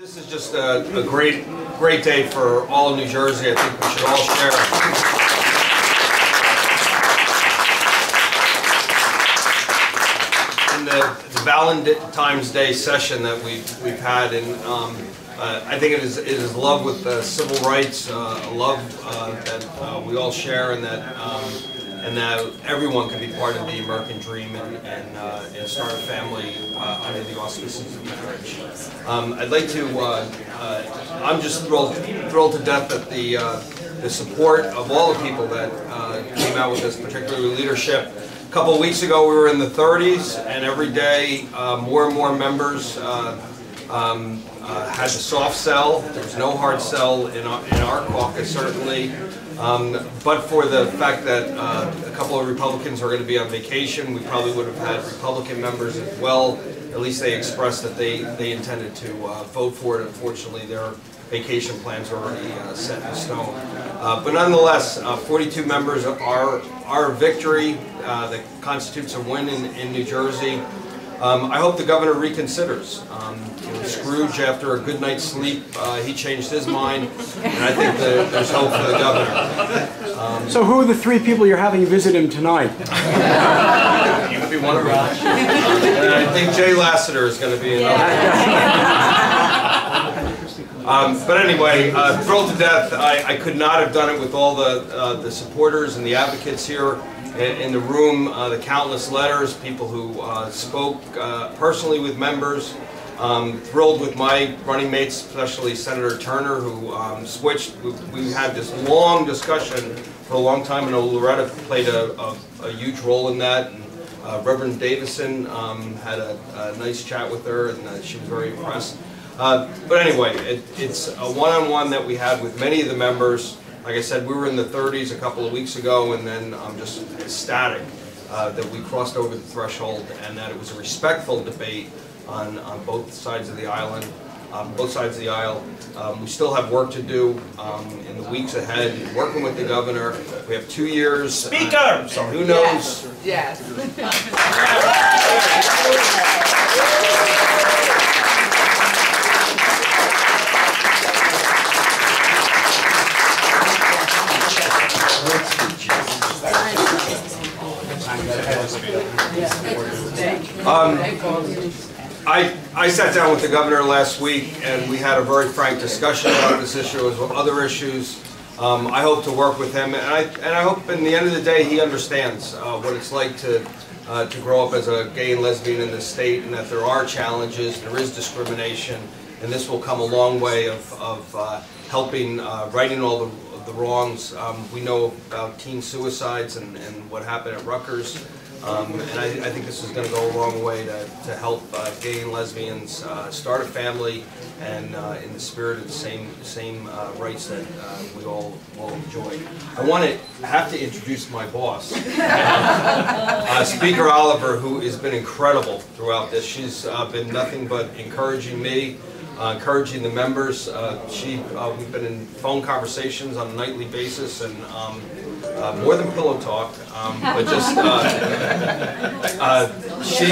This is just a great day for all of New Jersey. I think we should all share. In the Valentine's Day session that we've had, and I think it is love with civil rights, a love that we all share, and that everyone can be part of the American dream and start a family under the auspices of marriage. I'd like to. I'm just thrilled to death at the support of all the people that came out with this, particularly leadership. A couple of weeks ago, we were in the 30s, and every day more and more members had the soft sell. There was no hard sell in our caucus, certainly. But for the fact that a couple of Republicans are going to be on vacation, we probably would have had Republican members as well. At least they expressed that they intended to vote for it. Unfortunately, their vacation plans are already set in stone. But nonetheless, 42 members are a victory that constitutes a win in New Jersey. I hope the governor reconsiders. Scrooge, after a good night's sleep, he changed his mind, and I think there's hope for the governor. So who are the three people you're having visit him tonight? You could be one of them. And I think Jay Lassiter is going to be another. But anyway, thrilled to death. I could not have done it with all the supporters and the advocates here in the room, the countless letters, people who spoke personally with members. Thrilled with my running mates, especially Senator Turner, who switched. We had this long discussion for a long time, and Loretta played a huge role in that. And, Reverend Davison had a nice chat with her, and she was very impressed. But anyway, it's a one-on-one that we had with many of the members. Like I said, we were in the 30s a couple of weeks ago, and then I'm just ecstatic that we crossed over the threshold and that it was a respectful debate on both sides of the island, We still have work to do in the weeks ahead, working with the governor. We have 2 years. Speaker! So who knows? Yes. I sat down with the governor last week, and we had a very frank discussion about this issue as well as other issues. I hope to work with him, and I hope in the end of the day he understands what it's like to grow up as a gay and lesbian in this state, and that there are challenges, there is discrimination, and this will come a long way of helping righting all the wrongs. We know about teen suicides and what happened at Rutgers. And I think this is going to go a long way to help gay and lesbians start a family and in the spirit of the same rights that we all enjoy. I have to introduce my boss, Speaker Oliver, who has been incredible throughout this. She's been nothing but encouraging me, encouraging the members. We've been in phone conversations on a nightly basis, and more than pillow talk, but just she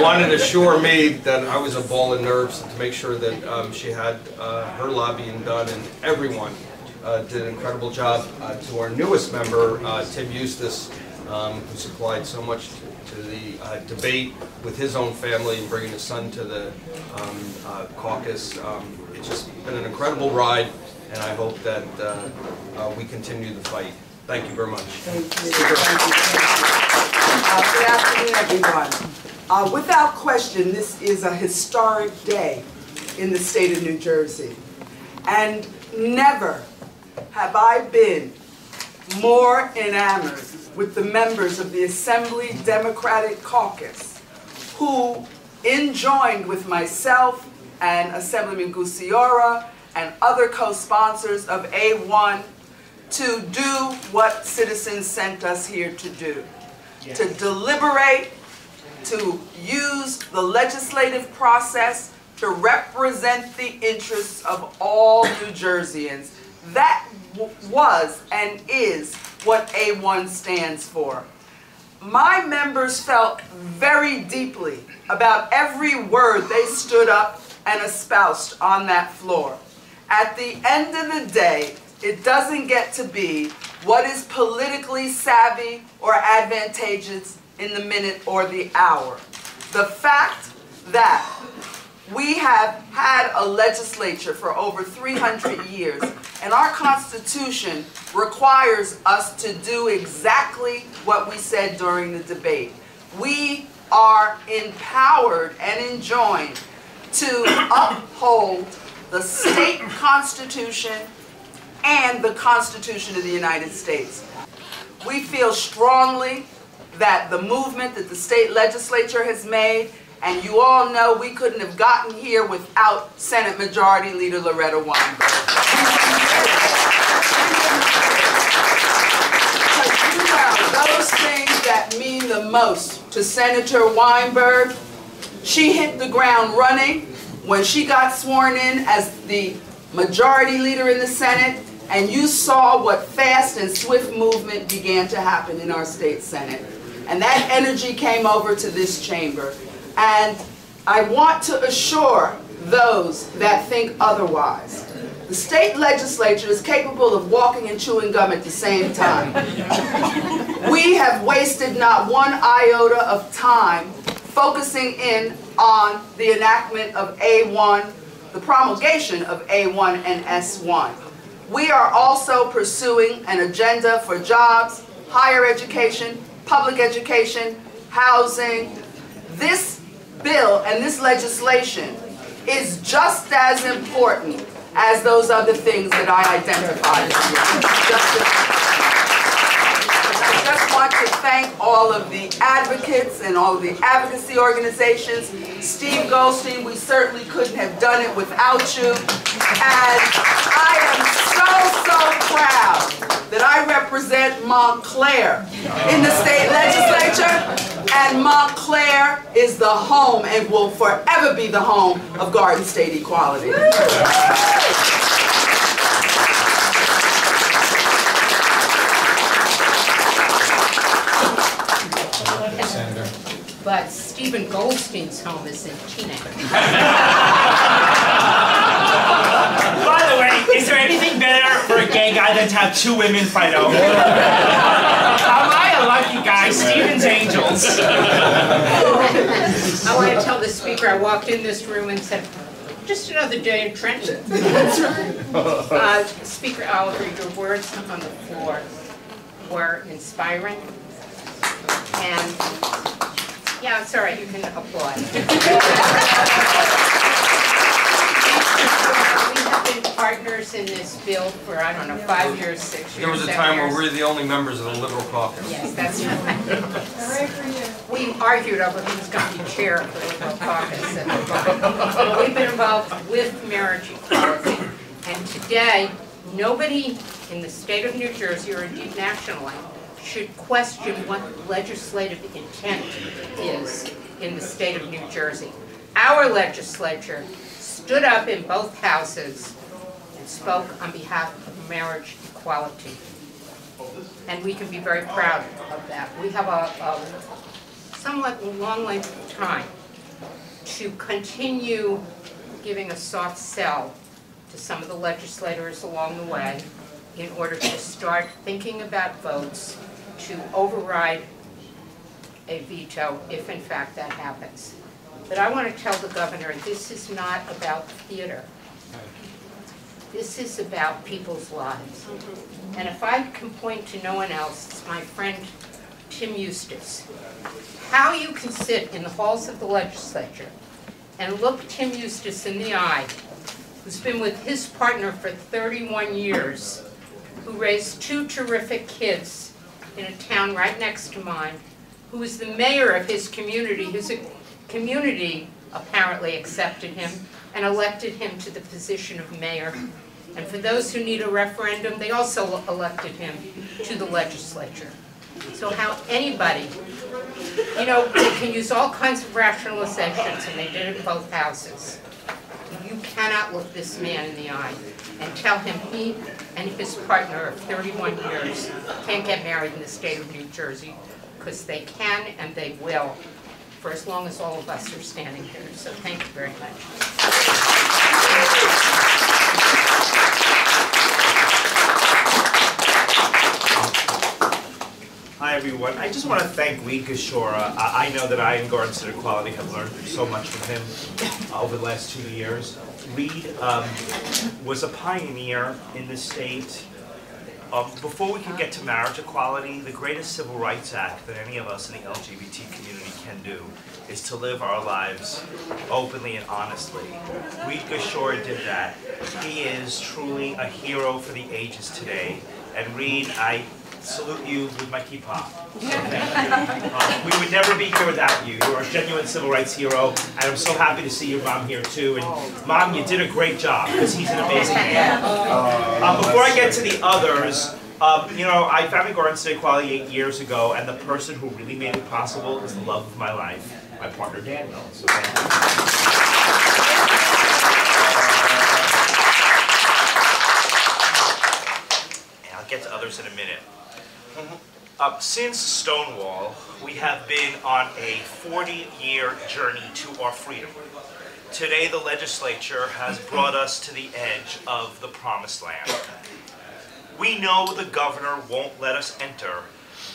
wanted to assure me that I was a ball of nerves, to make sure that she had her lobbying done, and everyone did an incredible job. To our newest member, Tim Eustace, who supplied so much to the debate with his own family and bringing his son to the caucus. It's just been an incredible ride, and I hope that we continue the fight. Thank you very much. Thank you. Good afternoon, everyone. Without question, this is a historic day in the state of New Jersey. And never have I been more enamored with the members of the Assembly Democratic Caucus, who, joined with myself and Assemblyman Gusiora and other co-sponsors of A1, to do what citizens sent us here to do. Yes. To deliberate, to use the legislative process to represent the interests of all New Jerseyans. That was and is what A1 stands for. My members felt very deeply about every word they stood up and espoused on that floor. At the end of the day, it doesn't get to be what is politically savvy or advantageous in the minute or the hour. The fact that we have had a legislature for over 300 years, and our Constitution requires us to do exactly what we said during the debate. We are empowered and enjoined to uphold the state constitution and the Constitution of the United States. We feel strongly that the movement that the state legislature has made, and you all know we couldn't have gotten here without Senate Majority Leader Loretta Weinberg. Because you know, those things that mean the most to Senator Weinberg, she hit the ground running when she got sworn in as the Majority Leader in the Senate, and you saw what fast and swift movement began to happen in our state Senate. And that energy came over to this chamber. And I want to assure those that think otherwise. The state legislature is capable of walking and chewing gum at the same time. We have wasted not one iota of time focusing in on the enactment of A1, the promulgation of A1 and S1. We are also pursuing an agenda for jobs, higher education, public education, housing. This bill and this legislation is just as important as those other things that I identified. I just want to thank all of the advocates and all of the advocacy organizations. Steve Goldstein, we certainly couldn't have done it without you. And I am so proud that I represent Montclair in the state legislature, and Montclair is the home and will forever be the home of Garden State equality. But Stephen Goldstein's home is in Teaneck. By the way, is there anything better for a gay guy than to have two women fight over? Am I a lucky guy? Stephen's Angels. I want to tell the speaker I walked in this room and said, just another day in Trenton. That's right. Speaker Oliver, your words on the floor were inspiring. And yeah, it's all right, you can applaud. We have been partners in this bill for, I don't know, 5 years, 6 years, There was a time where we were the only members of the Liberal Caucus. Yes, that's right. We argued over who's going to be chair of the Liberal Caucus at the time. We've been involved with marriage equality, and today, nobody in the state of New Jersey, or indeed nationally, should question what legislative intent is in the state of New Jersey. Our legislature stood up in both houses and spoke on behalf of marriage equality. And we can be very proud of that. We have a somewhat long length of time to continue giving a soft sell to some of the legislators along the way in order to start thinking about votes to override a veto if in fact that happens. But I want to tell the governor, this is not about theater. This is about people's lives. And if I can point to no one else, it's my friend Tim Eustace. How you can sit in the halls of the legislature and look Tim Eustace in the eye, who's been with his partner for 31 years, who raised 2 terrific kids in a town right next to mine, who is the mayor of his community, whose community apparently accepted him and elected him to the position of mayor. And for those who need a referendum, they also elected him to the legislature. So how anybody, you know, they can use all kinds of rationalizations, and they did it in both houses. You cannot look this man in the eye and tell him he and his partner of 31 years can't get married in the state of New Jersey, because they can and they will. for as long as all of us are standing here. So thank you very much. Hi everyone. I just want to thank Reed Gashora. I know that I and Garden State Equality have learned so much from him over the last 2 years. Reed was a pioneer in the state. Before we can get to marriage equality, the greatest civil rights act that any of us in the LGBT community can do is to live our lives openly and honestly. Reed Gashora did that. He is truly a hero for the ages today. And Reed, I salute you with my kippah. So thank you. We would never be here without you. You're a genuine civil rights hero, and I'm so happy to see your mom here too. And Mom, you did a great job, because he's an amazing man. Before I get to the others, you know, I founded Garden State Equality 8 years ago, and the person who really made it possible is the love of my life, my partner Daniel. So thank you. I'll get to others in a minute. Since Stonewall, we have been on a 40-year journey to our freedom. Today, the legislature has brought us to the edge of the promised land. We know the governor won't let us enter,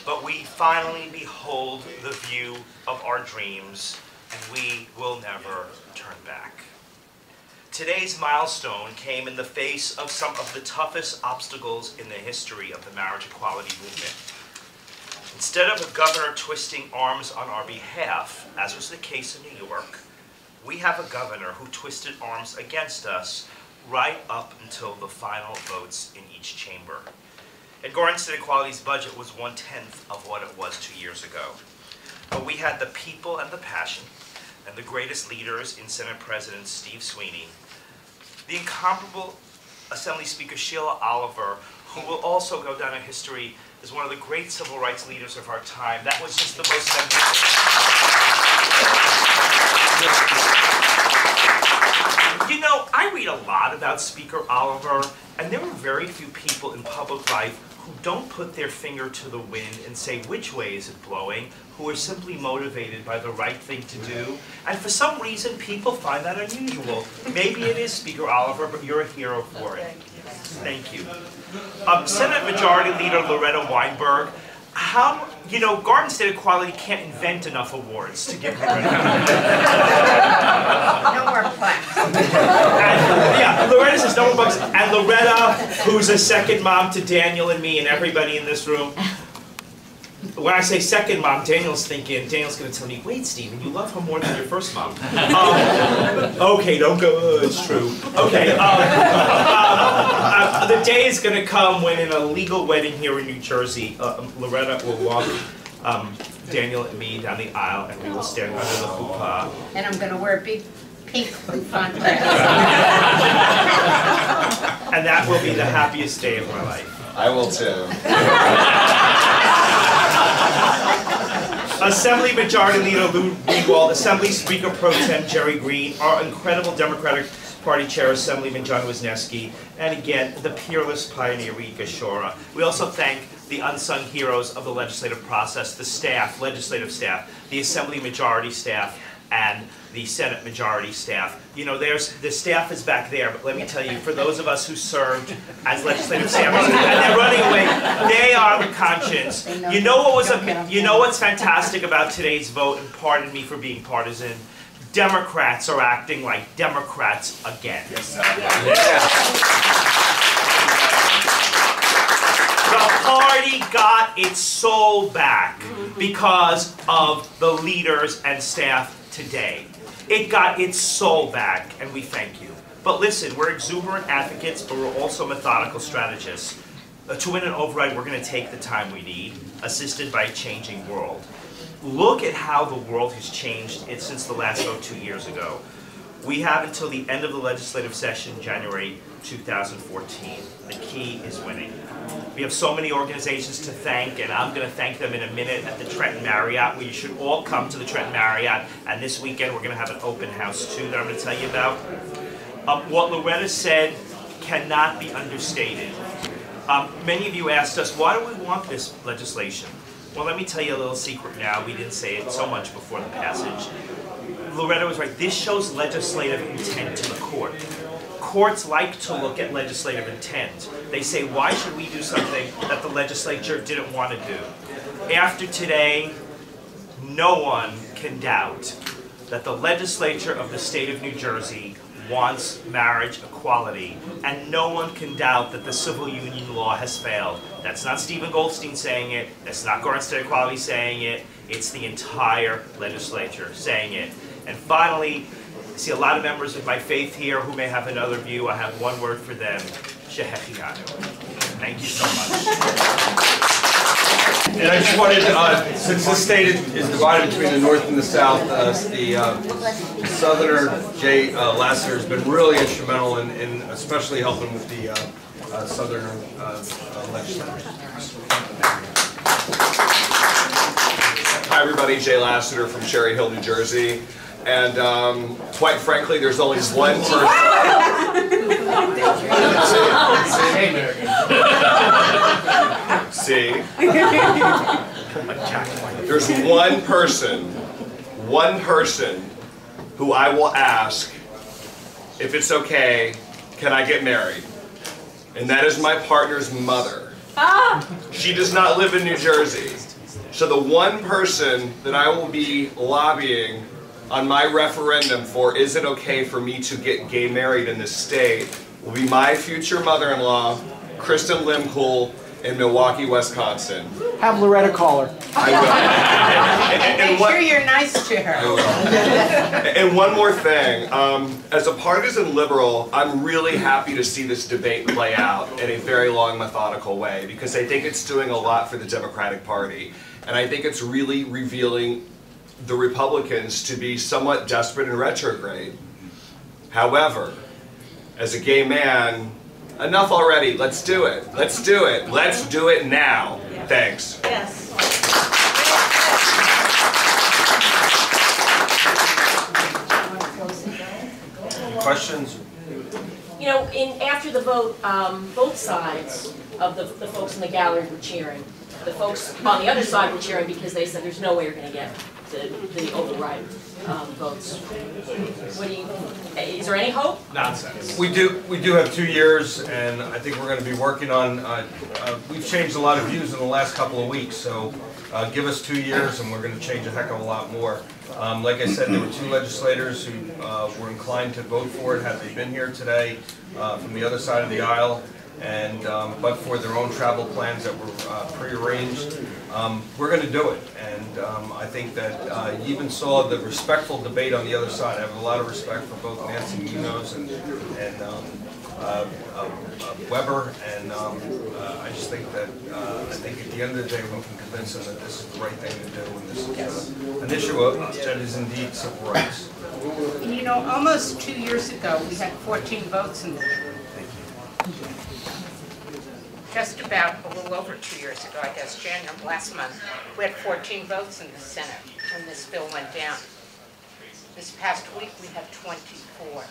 but we finally behold the view of our dreams, and we will never turn back. Today's milestone came in the face of some of the toughest obstacles in the history of the marriage equality movement. Instead of a governor twisting arms on our behalf, as was the case in New York, we have a governor who twisted arms against us right up until the final votes in each chamber. And Garden State Equality's budget was 1/10 of what it was 2 years ago. But we had the people and the passion, and the greatest leaders in Senate President Steve Sweeney, the incomparable Assembly Speaker Sheila Oliver, who will also go down in history as one of the great civil rights leaders of our time. That was just the most You know, I read a lot about Speaker Oliver, and there are very few people in public life who don't put their finger to the wind and say, which way is it blowing, who are simply motivated by the right thing to do. And for some reason, people find that unusual. Maybe it is Speaker Oliver, but you're a hero for it. Thank you. Senate Majority Leader Loretta Weinberg, you know, Garden State Equality can't invent enough awards to give Loretta. No more plaques. Yeah, Loretta says no more bucks. And Loretta, who's a second mom to Daniel and me and everybody in this room. When I say second mom, Daniel's going to tell me, wait, Stephen, you love her more than your first mom. Okay, don't go, it's true. Okay, the day is going to come when in a legal wedding here in New Jersey, Loretta will walk Daniel and me down the aisle, and we will stand under the chuppah. And I'm going to wear a big pink bouffant dress. And that will be the happiest day of my life. I will too. Assembly Majority Leader Lou Greenwald, Assembly Speaker Pro Tem Jerry Green, our incredible Democratic Party Chair Assemblyman John Wisniewski, and again, the peerless pioneer Reed Gashora. We also thank the unsung heroes of the legislative process, the staff, legislative staff, the Assembly Majority staff, and the Senate Majority staff. You know, the staff is back there, but let me tell you, for those of us who served as legislative staffers, and they're running away, they are the conscience. You know what's fantastic about today's vote, and pardon me for being partisan, Democrats are acting like Democrats again. Yes. The party got its soul back because of the leaders and staff today. It got its soul back, and we thank you. But listen, we're exuberant advocates, but we're also methodical strategists. To win an override, we're going to take the time we need, assisted by a changing world. Look at how the world has changed since the last vote 2 years ago. We have until the end of the legislative session, January 2014. The key is winning. We have so many organizations to thank, and I'm going to thank them in a minute at the Trenton Marriott, where you should all come to the Trenton Marriott. And this weekend, we're going to have an open house, too, that I'm going to tell you about. What Loretta said cannot be understated. Many of you asked us, why do we want this legislation? Well, let me tell you a little secret now. We didn't say it so much before the passage. Loretta was right. This shows legislative intent to the court. Courts like to look at legislative intent. They say, why should we do something that the legislature didn't want to do? After today, no one can doubt that the legislature of the state of New Jersey wants marriage equality, and no one can doubt that the civil union law has failed. That's not Stephen Goldstein saying it, that's not Garden State Equality saying it, it's the entire legislature saying it. And finally, I see a lot of members of my faith here who may have another view. I have one word for them, Shehechianu. Thank you so much. And I just wanted, since this state is divided between the north and the south, the southerner, Jay Lassiter, has been really instrumental in especially helping with the southerner legislators. Hi everybody, Jay Lassiter from Cherry Hill, New Jersey. And quite frankly, there's only one person. See? There's one person who I will ask if it's okay, can I get married? And that is my partner's mother. She does not live in New Jersey. So the one person that I will be lobbying on my referendum for, is it okay for me to get gay married in this state, will be my future mother-in-law, Kristen Limcool, in Milwaukee, Wisconsin. Have Loretta call her. I will. Make sure you're nice to her. I will. And one more thing. As a partisan liberal, I'm really happy to see this debate play out in a very long, methodical way, because I think it's doing a lot for the Democratic Party. And I think it's really revealing the Republicans to be somewhat desperate and retrograde. However, as a gay man, enough already, let's do it. Let's do it. Let's do it now. Thanks. Yes. Questions? You know, after the vote, both sides of the folks in the gallery were cheering. The folks on the other side were cheering because they said there's no way you're going to get the override votes. What do you? Is there any hope? Nonsense. We do have 2 years, and I think we're going to be working on. We've changed a lot of views in the last couple of weeks, so give us 2 years, and we're going to change a heck of a lot more. Like I said, there were 2 legislators who were inclined to vote for it had they been here today from the other side of the aisle, and but for their own travel plans that were prearranged, we're going to do it. And I think that you even saw the respectful debate on the other side. I have a lot of respect for both Nancy Munoz and Weber, and I just think that I think at the end of the day we can convince them that this is the right thing to do, and this is an issue that is indeed civil rights. You know, almost 2 years ago, we had 14 votes in the just about a little over 2 years ago, I guess, January, last month, we had 14 votes in the Senate when this bill went down. This past week, we had 24.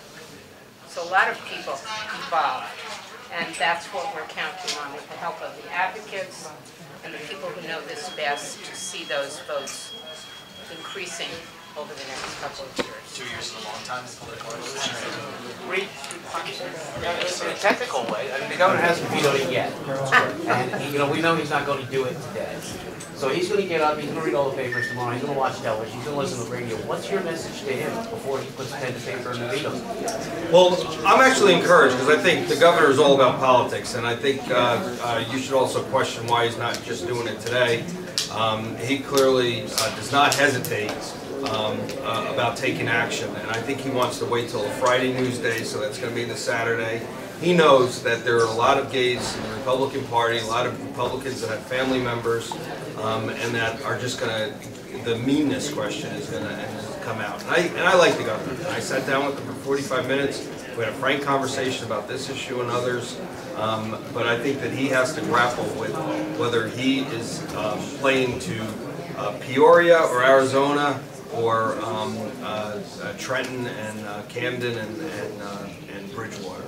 So a lot of people involved, and that's what we're counting on, with the help of the advocates and the people who know this best, to see those votes increasing over the next couple of years. 2 years is a long time in political resolution. In a technical way, I mean, the governor hasn't vetoed it yet. And, you know, we know he's not going to do it today. So he's going to get up, he's going to read all the papers tomorrow, he's going to watch television, he's going to listen to the radio. What's your message to him before he puts pen to paper and vetoes? Well, I'm actually encouraged, because I think the governor is all about politics, and I think you should also question why he's not just doing it today. He clearly does not hesitate about taking action, and I think he wants to wait till a Friday news day, so that's going to be the Saturday. He knows that there are a lot of gays in the Republican Party, a lot of Republicans that have family members, and that are just going to, the meanness question is going to come out. And I like the governor. I sat down with him for 45 minutes. We had a frank conversation about this issue and others, but I think that he has to grapple with whether he is playing to Peoria or Arizona, or Trenton and Camden and Bridgewater.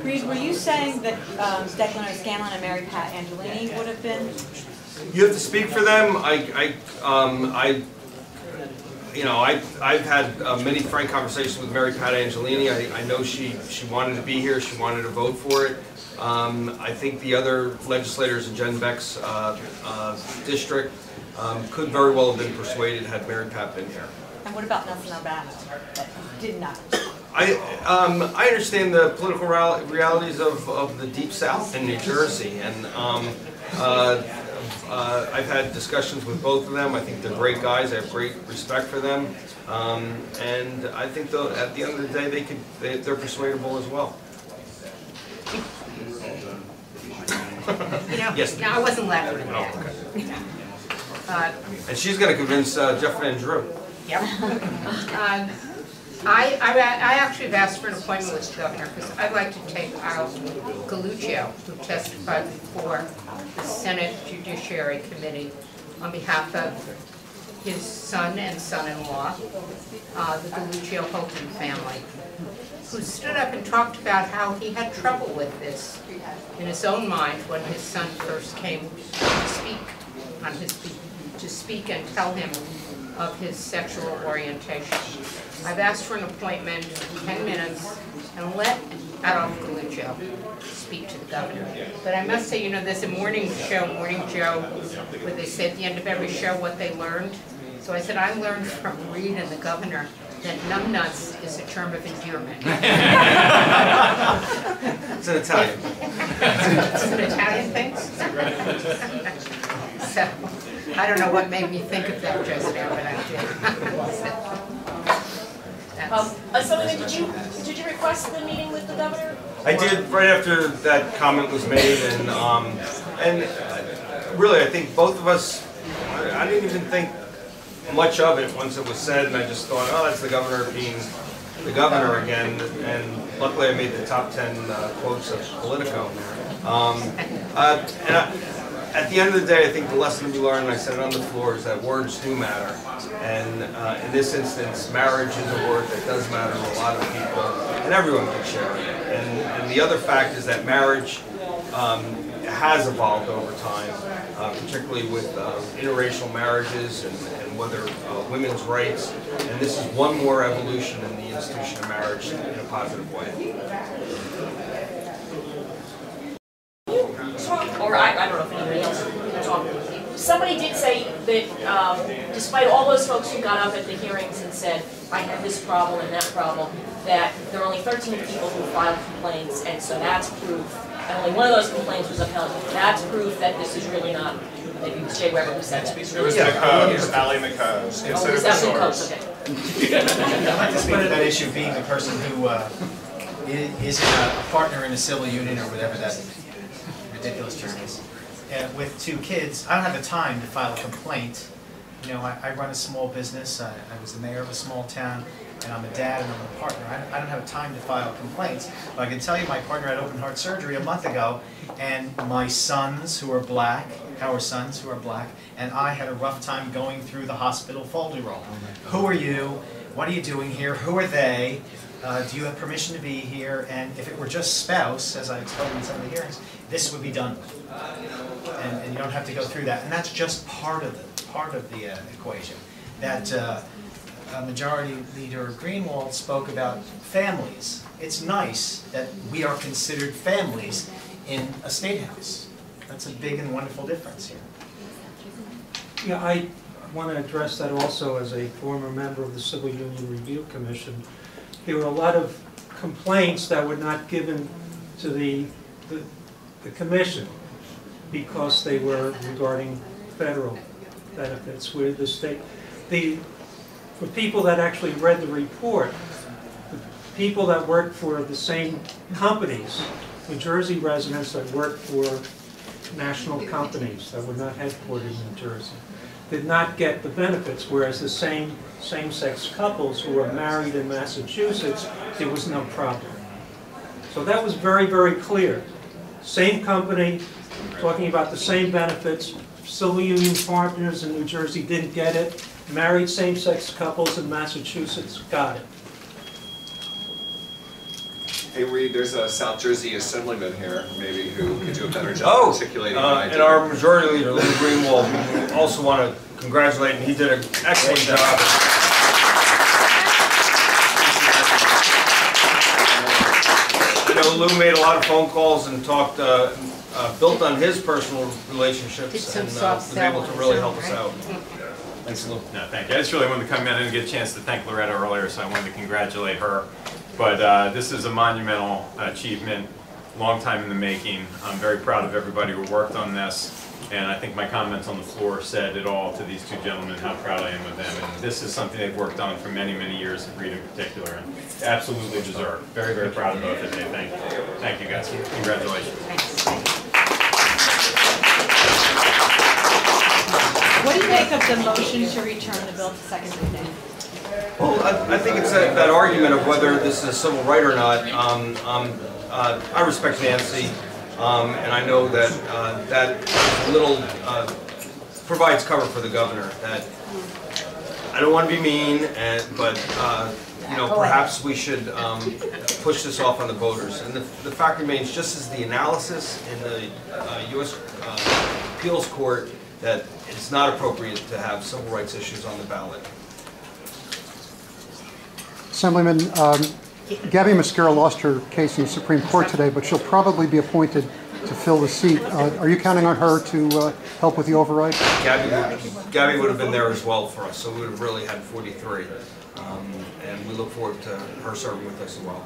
Reed, were you saying that Declan O'Scanlan and Mary Pat Angelini would have been You have to speak for them. I've had many frank conversations with Mary Pat Angelini. I know she wanted to be here. She wanted to vote for it. I think the other legislators in Jen Beck's district could very well have been persuaded had Mary Pat been here. And what about Nelson Urbana, that did not? I understand the political realities of the Deep South in New Jersey, and I've had discussions with both of them. I think they're great guys. I have great respect for them, and I think at the end of the day they're persuadable as well. Yes. No, I wasn't laughing at that. Okay. And she's going to convince Jeff Van Drew. Yep. I actually have asked for an appointment with the governor because I'd like to take out Galluccio, who testified before the Senate Judiciary Committee on behalf of his son and son-in-law, the Galluccio Houghton family, who stood up and talked about how he had trouble with this in his own mind when his son first came to speak and tell him of his sexual orientation. I've asked for an appointment, 10 minutes, and let Adolph Galluccio speak to the governor. But I must say, there's a morning show, Morning Joe, where they say at the end of every show what they learned. So I said, I learned from Reed and the governor that numbnuts is a term of endearment. It's an Italian. It's an Italian thing? So, I don't know what made me think of that just now, but I did. Sullivan, did you request the meeting with the governor? I did right after that comment was made, and really, I think both of us. I didn't even think much of it once it was said, and I just thought, oh, that's the governor being the governor again. And luckily, I made the top 10 quotes of Politico. At the end of the day, I think the lesson we learned, and I said it on the floor, is that words do matter. And in this instance, marriage is a word that does matter to a lot of people, and everyone can share it. And the other fact is that marriage has evolved over time, particularly with interracial marriages and whether women's rights. And this is one more evolution in the institution of marriage in a positive way. Or I don't know if anybody else can talk. Somebody did say that despite all those folks who got up at the hearings and said, I have this problem and that problem, that there are only 13 people who filed complaints, and so that's proof. And only one of those complaints was upheld. That's proof that this is really not, maybe it was Jay Weber who said that. It was McCombs, Ally McCombs. Oh, was that McCombs? Okay. I'd like to speak to that issue being the person who is a partner in a civil union or whatever that ridiculous term is. With 2 kids, I don't have the time to file a complaint. I run a small business. I was the mayor of a small town, and I'm a dad and I'm a partner. I don't have time to file complaints. But I can tell you my partner had open heart surgery a month ago, and my sons who are black, our sons who are black, and I had a rough time going through the hospital folder roll. Who are you? What are you doing here? Who are they? Do you have permission to be here? And if it were just spouse, as I told in some of the hearings, this would be done with. And you don't have to go through that. And that's just part of the equation. That Majority Leader Greenwald spoke about families. It's nice that we are considered families in a state house. That's a big and wonderful difference here. Yeah, I want to address that also as a former member of the Civil Union Review Commission. There were a lot of complaints that were not given to the commission because they were regarding federal benefits, where the state, for people that actually read the report, the people that worked for the same companies, New Jersey residents that worked for national companies that were not headquartered in New Jersey, did not get the benefits, whereas the same-sex couples who were married in Massachusetts, there was no problem. So that was very, very clear. Same company, talking about the same benefits, civil union partners in New Jersey didn't get it, married same-sex couples in Massachusetts got it. Hey Reed, there's a South Jersey Assemblyman here, maybe, who could do a better job articulating the idea. And our majority leader, Lou Greenwald, we also want to congratulate him. He did an excellent job. You know, Lou made a lot of phone calls and talked, built on his personal relationships and was able to really help us out. Thanks, Lou. No, thank you. I just really wanted to come in. I didn't get a chance to thank Loretta earlier, so I wanted to congratulate her. But this is a monumental achievement, long time in the making. I'm very proud of everybody who worked on this, and I think my comments on the floor said it all to these two gentlemen, how proud I am of them. And this is something they've worked on for many, many years, Reed in particular, and absolutely deserve. Very, very proud of both of you. Thank you. Thank you, guys. Congratulations. What do you make of the motion to return the bill to second reading? Well, I think it's that argument of whether this is a civil right or not. I respect Nancy, and I know that that little provides cover for the governor. That I don't want to be mean, but you know, perhaps we should push this off on the voters. And the fact remains, just as the analysis in the U.S. Appeals Court, that it's not appropriate to have civil rights issues on the ballot. Assemblyman, Gabby Mosquera lost her case in the Supreme Court today, but she'll probably be appointed to fill the seat. Are you counting on her to help with the override? Gabby would have been there as well for us, so we would have really had 43. And we look forward to her serving with us as well.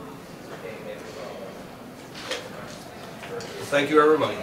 Thank you, everybody.